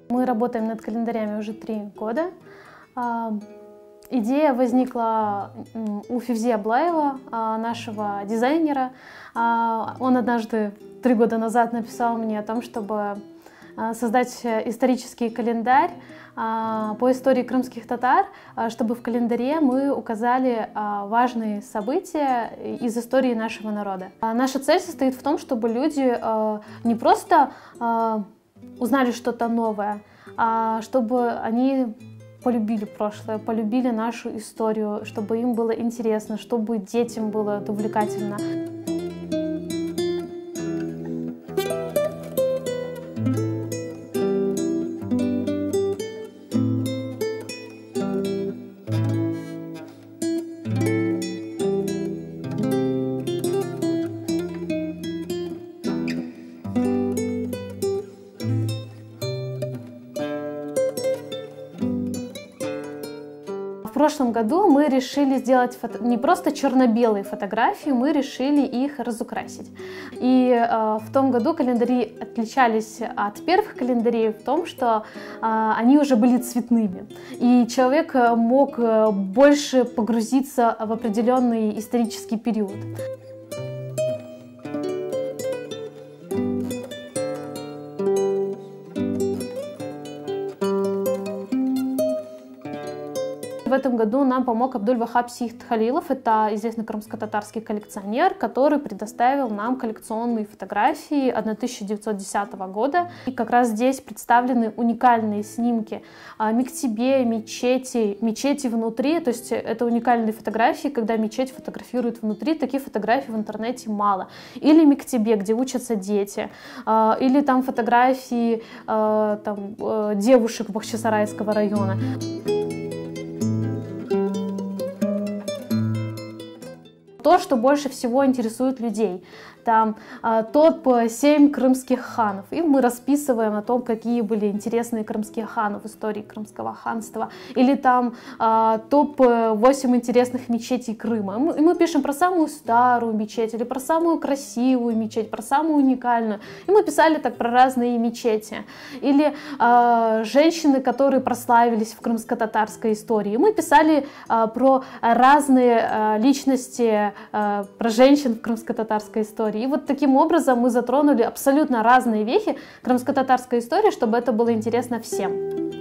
Мы работаем над календарями уже 3 года. Идея возникла у Февзи Аблаева, нашего дизайнера. Он однажды 3 года назад написал мне о том, чтобы создать исторический календарь по истории крымских татар, чтобы в календаре мы указали важные события из истории нашего народа. Наша цель состоит в том, чтобы люди не просто узнали что-то новое, а чтобы они полюбили прошлое, полюбили нашу историю, чтобы им было интересно, чтобы детям было это увлекательно. В прошлом году мы решили сделать не просто черно-белые фотографии, мы решили их разукрасить. И в том году календари отличались от первых календарей в том, что они уже были цветными. И человек мог больше погрузиться в определенный исторический период. В этом году нам помог Абдуль-Вахаб Сихт-Халилов, это известный крымско-татарский коллекционер, который предоставил нам коллекционные фотографии 1910 года. И как раз здесь представлены уникальные снимки мектебе, мечети внутри, то есть это уникальные фотографии, когда мечеть фотографирует внутри, таких фотографий в интернете мало. Или мектебе, где учатся дети, или там фотографии девушек Бахчисарайского района. То, что больше всего интересует людей. Там топ-7 крымских ханов. И мы расписываем о том, какие были интересные крымские ханы в истории Крымского ханства. Или там топ-8 интересных мечетей Крыма. И мы пишем про самую старую мечеть, или про самую красивую мечеть, про самую уникальную. И мы писали так про разные мечети. Или женщины, которые прославились в крымско-татарской истории. И мы писали про разные личности, про женщин в крымско-татарской истории. И вот таким образом мы затронули абсолютно разные вехи крымско-татарской истории, чтобы это было интересно всем.